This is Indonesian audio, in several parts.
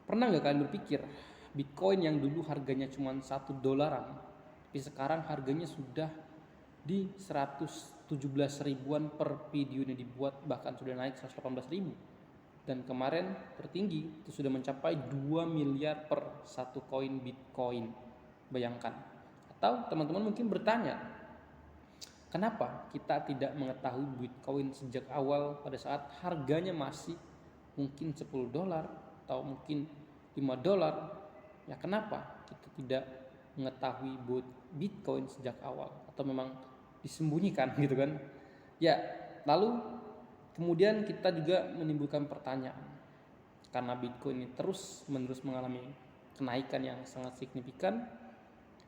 Pernah nggak kalian berpikir Bitcoin yang dulu harganya cuma 1 dolaran, tapi sekarang harganya sudah di 117 ribuan per video ini dibuat, bahkan sudah naik 118 ribu. Dan kemarin tertinggi itu sudah mencapai 2 miliar per satu koin Bitcoin. Bayangkan. Atau teman-teman mungkin bertanya, kenapa kita tidak mengetahui Bitcoin sejak awal pada saat harganya masih mungkin 10 dolar atau mungkin 5 dolar? Ya kenapa kita tidak mengetahui Bitcoin sejak awal, atau memang disembunyikan gitu kan? Ya, lalu kemudian kita juga menimbulkan pertanyaan, karena Bitcoin ini terus-menerus mengalami kenaikan yang sangat signifikan,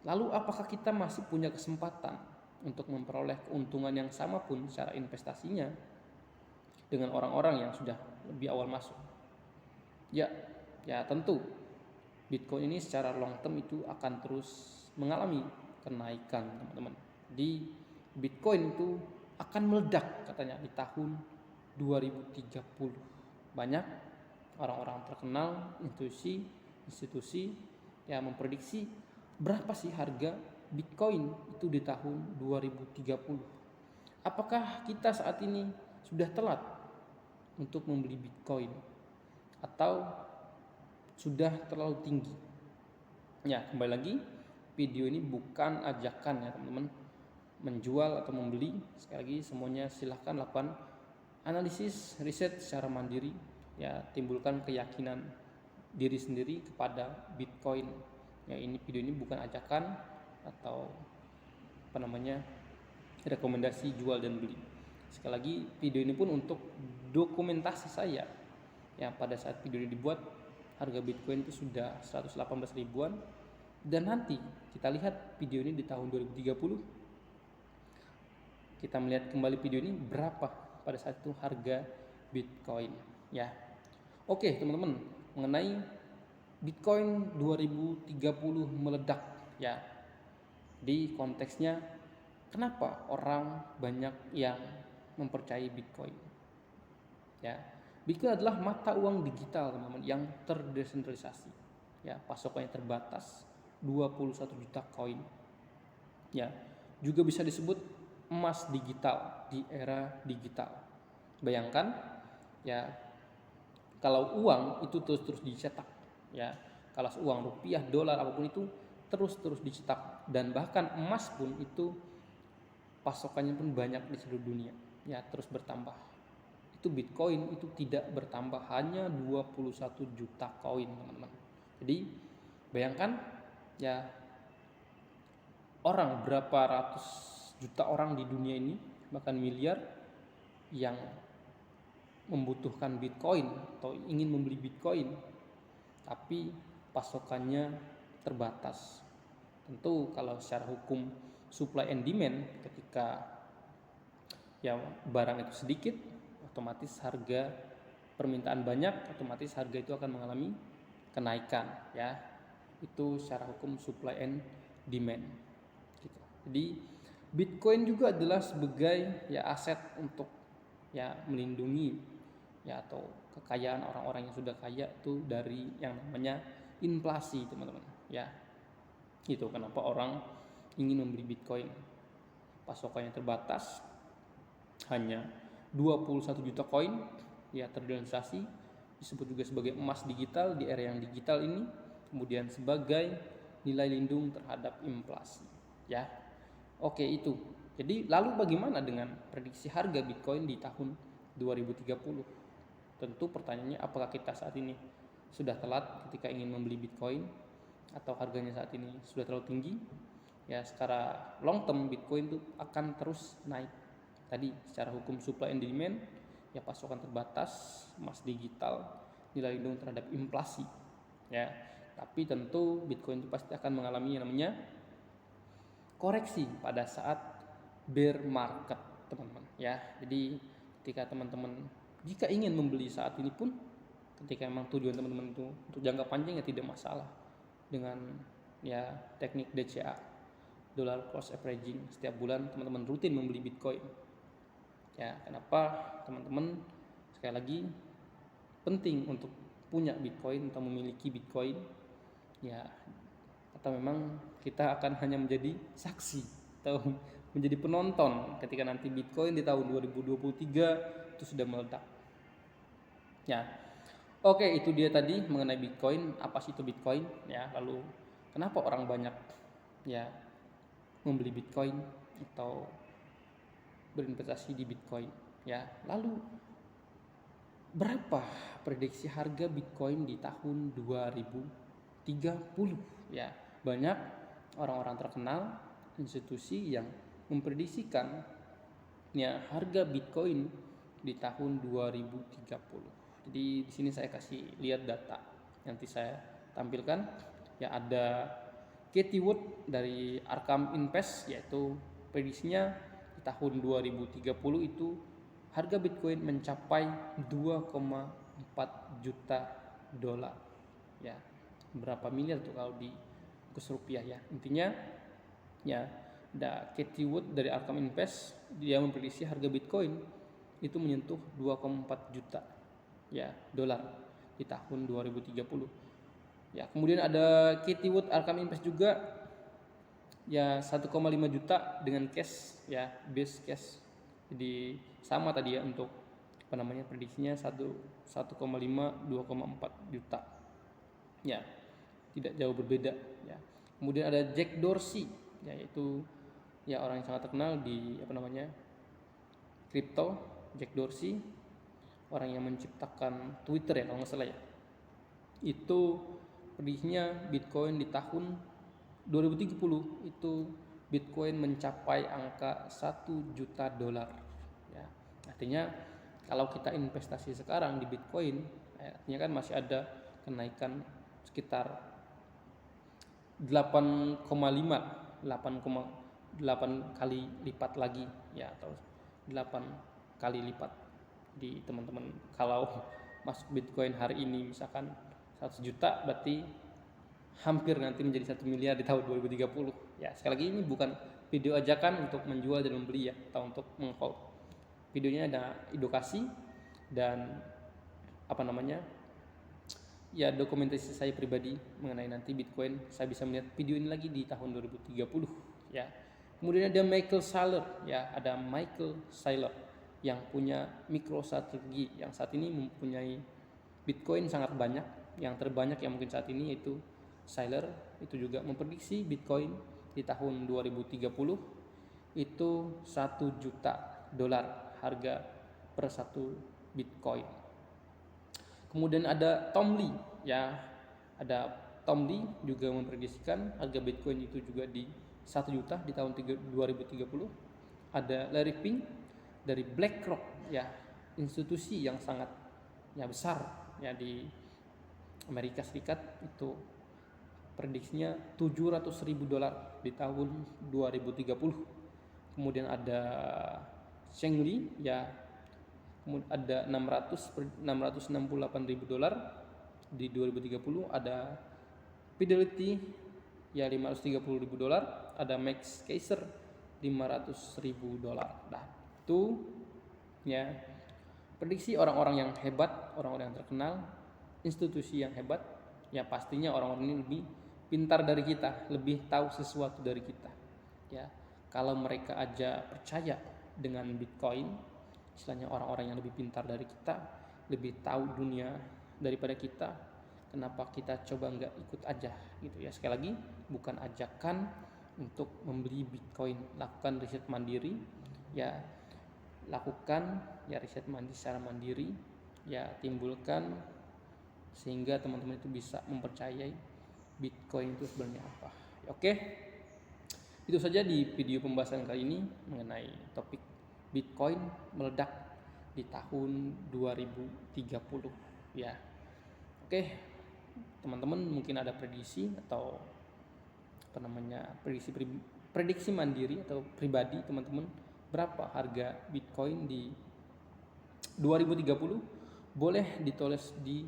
lalu apakah kita masih punya kesempatan untuk memperoleh keuntungan yang sama pun secara investasinya dengan orang-orang yang sudah lebih awal masuk? Ya, ya tentu Bitcoin ini secara long term itu akan terus mengalami kenaikan, teman-teman. Di Bitcoin itu akan meledak katanya di tahun 2030. Banyak orang-orang terkenal, institusi yang memprediksi berapa sih harga Bitcoin itu di tahun 2030. Apakah kita saat ini sudah telat untuk membeli Bitcoin atau sudah terlalu tinggi? Ya, kembali lagi, video ini bukan ajakan ya teman-teman menjual atau membeli. Sekali lagi, semuanya silahkan lakukan analisis riset secara mandiri, ya, timbulkan keyakinan diri sendiri kepada Bitcoin. Ya, ini video ini bukan ajakan atau rekomendasi jual dan beli. Sekali lagi, video ini pun untuk dokumentasi saya. Ya, pada saat video ini dibuat harga Bitcoin itu sudah 118 ribuan, dan nanti kita lihat video ini di tahun 2030, kita melihat kembali video ini berapa pada saat itu harga Bitcoin, ya. Oke, teman-teman, mengenai Bitcoin 2030 meledak, ya. Di konteksnya kenapa orang banyak yang mempercayai Bitcoin? Ya, Bitcoin adalah mata uang digital, teman-teman, yang terdesentralisasi. Ya, pasokannya terbatas, 21 juta koin. Ya, juga bisa disebut emas digital di era digital. Bayangkan, ya, kalau uang itu terus dicetak, ya, kalau uang rupiah, dolar, apapun itu terus dicetak, dan bahkan emas pun itu pasokannya pun banyak di seluruh dunia, ya, terus bertambah. Itu Bitcoin itu tidak bertambah, hanya 21 juta koin, teman-teman. Jadi bayangkan, ya, orang berapa ratus juta orang di dunia ini, bahkan miliar, yang membutuhkan Bitcoin atau ingin membeli Bitcoin, tapi pasokannya terbatas. Tentu kalau secara hukum supply and demand, ketika ya barang itu sedikit, otomatis harga permintaan banyak, otomatis harga itu akan mengalami kenaikan, ya. Itu secara hukum supply and demand gitu. Jadi Bitcoin juga adalah sebagai, ya, aset untuk, ya, melindungi, ya, atau kekayaan orang-orang yang sudah kaya itu dari yang namanya inflasi, teman-teman, ya. Itu kenapa orang ingin membeli Bitcoin. Pasokannya terbatas, hanya 21 juta koin, ya, terdesentralisasi, disebut juga sebagai emas digital di era yang digital ini, kemudian sebagai nilai lindung terhadap inflasi, ya. Oke, itu. Jadi lalu bagaimana dengan prediksi harga Bitcoin di tahun 2030? Tentu pertanyaannya, apakah kita saat ini sudah telat ketika ingin membeli Bitcoin, atau harganya saat ini sudah terlalu tinggi? Ya, secara long term Bitcoin itu akan terus naik. Tadi secara hukum supply and demand, ya, pasokan terbatas, emas digital, nilai lindung terhadap inflasi, ya. Tapi tentu Bitcoin itu pasti akan mengalami yang namanya koreksi pada saat bear market, teman-teman, ya. Jadi ketika teman-teman jika ingin membeli saat ini pun, ketika memang tujuan teman-teman itu untuk jangka panjang, ya tidak masalah dengan, ya, teknik DCA, dollar cost averaging. Setiap bulan teman-teman rutin membeli Bitcoin. Ya, kenapa teman-teman sekali lagi penting untuk punya Bitcoin atau memiliki Bitcoin, ya, atau memang kita akan hanya menjadi saksi atau menjadi penonton ketika nanti Bitcoin di tahun 2023 itu sudah meledak. Ya, oke, itu dia tadi mengenai Bitcoin. Apa sih itu Bitcoin? Ya, lalu kenapa orang banyak ya membeli Bitcoin atau berinvestasi di Bitcoin? Ya, lalu berapa prediksi harga Bitcoin di tahun 2030? Ya, banyak orang-orang terkenal, institusi yang memprediksikan ya harga Bitcoin di tahun 2030. Jadi di sini saya kasih lihat data. Nanti saya tampilkan ya, ada Katie Wood dari Arkham Invest, yaitu prediksinya di tahun 2030 itu harga Bitcoin mencapai 2,4 juta dolar. Ya, berapa miliar tuh kalau di kurs rupiah ya. Intinya ya, ada Katie Wood dari Arkham Invest, dia memprediksi harga Bitcoin itu menyentuh 2,4 juta ya dolar di tahun 2030. Ya, kemudian ada Katie Wood Arkham Invest juga ya 1,5 juta dengan cash ya, base cash. Jadi sama tadi ya untuk prediksinya 1,5 2,4 juta. Ya, tidak jauh berbeda ya. Kemudian ada Jack Dorsey, yaitu ya orang yang sangat terkenal di kripto. Jack Dorsey, orang yang menciptakan Twitter ya kalau nggak salah ya, itu prediksinya Bitcoin di tahun 2030 itu Bitcoin mencapai angka 1 juta dolar ya. Artinya kalau kita investasi sekarang di Bitcoin, artinya kan masih ada kenaikan sekitar 8,8 kali lipat lagi ya, atau 8 kali lipat di teman-teman. Kalau masuk Bitcoin hari ini misalkan 100 juta, berarti hampir nanti menjadi 1 miliar di tahun 2030 ya. Sekali lagi ini bukan video ajakan untuk menjual dan membeli ya, atau untuk menghold. Videonya ada edukasi dan ya dokumentasi saya pribadi mengenai nanti Bitcoin. Saya bisa melihat video ini lagi di tahun 2030 ya. Kemudian ada Michael Saylor yang punya MicroStrategy, yang saat ini mempunyai Bitcoin sangat banyak. Yang terbanyak yang mungkin saat ini yaitu Saylor. Itu juga memprediksi Bitcoin di tahun 2030 itu 1 juta dolar harga per satu Bitcoin. Kemudian ada Tom Lee ya. Ada Tom Lee juga memprediksikan harga Bitcoin itu juga di 1 juta di tahun 2030. Ada Larry Fink dari BlackRock ya, institusi yang sangat ya besar ya di Amerika Serikat, itu prediksinya 700.000 dolar di tahun 2030. Kemudian ada Sheng Li ya, ada 668.000 dolar di 2030. Ada Fidelity ya 530.000 dolar. Ada Max Keiser 500.000 dolar. Nah, itu ya prediksi orang-orang yang hebat, orang-orang yang terkenal, institusi yang hebat. Ya pastinya orang-orang ini lebih pintar dari kita, lebih tahu sesuatu dari kita. Ya, kalau mereka aja percaya dengan Bitcoin, istilahnya orang-orang yang lebih pintar dari kita, lebih tahu dunia daripada kita, kenapa kita coba nggak ikut aja gitu ya. Sekali lagi, bukan ajakan untuk membeli Bitcoin. Lakukan riset mandiri ya, lakukan ya riset secara mandiri ya, timbulkan sehingga teman-teman itu bisa mempercayai Bitcoin itu sebenarnya apa. Oke, itu saja di video pembahasan kali ini mengenai topik Bitcoin meledak di tahun 2030 ya. Oke, teman-teman mungkin ada prediksi atau prediksi mandiri atau pribadi teman-teman, berapa harga Bitcoin di 2030? Boleh ditulis di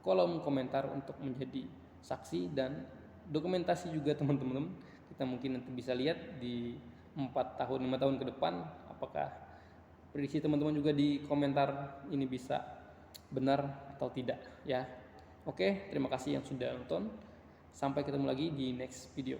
kolom komentar untuk menjadi saksi dan dokumentasi juga teman-teman. Kita mungkin nanti bisa lihat di 4 tahun 5 tahun ke depan apakah prediksi teman-teman juga di komentar ini bisa benar atau tidak ya. Oke, terima kasih yang sudah nonton. Sampai ketemu lagi di next video.